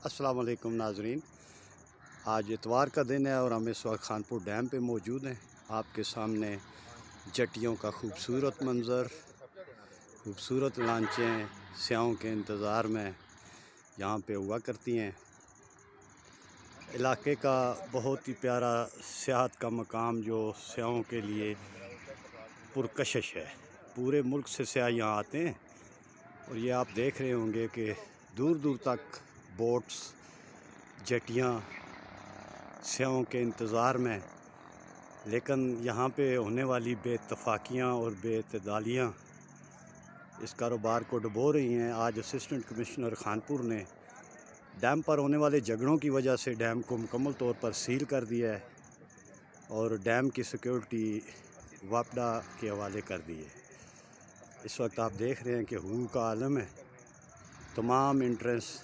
السلام علیکم ناظرین، آج اتوار کا دن ہے اور ہم اس وقت خانپور ڈیم پہ موجود ہیں۔ آپ کے سامنے جٹیوں کا خوبصورت منظر، خوبصورت لانچیں سیاحوں کے انتظار میں یہاں پہ ہوا کرتی ہیں۔ علاقے کا بہت ہی پیارا سیاحت کا مقام جو سیاحوں کے لیے پرکشش ہے۔ پورے ملک سے سیاح یہاں آتے ہیں اور یہ آپ دیکھ رہے ہوں گے کہ دور دور تک بوٹس، جٹیاں سیاحوں کے انتظار میں، لیکن یہاں پہ ہونے والی بے اتفاقیاں اور بے اعتدالیاں اس کاروبار کو ڈبو رہی ہیں۔ آج اسسٹنٹ کمشنر خانپور نے ڈیم پر ہونے والے جھگڑوں کی وجہ سے ڈیم کو مکمل طور پر سیل کر دیا ہے اور ڈیم کی سیکیورٹی واپڈا کے حوالے کر دی ہے۔ اس وقت آپ دیکھ رہے ہیں کہ ہو کا عالم ہے۔ تمام انٹرنس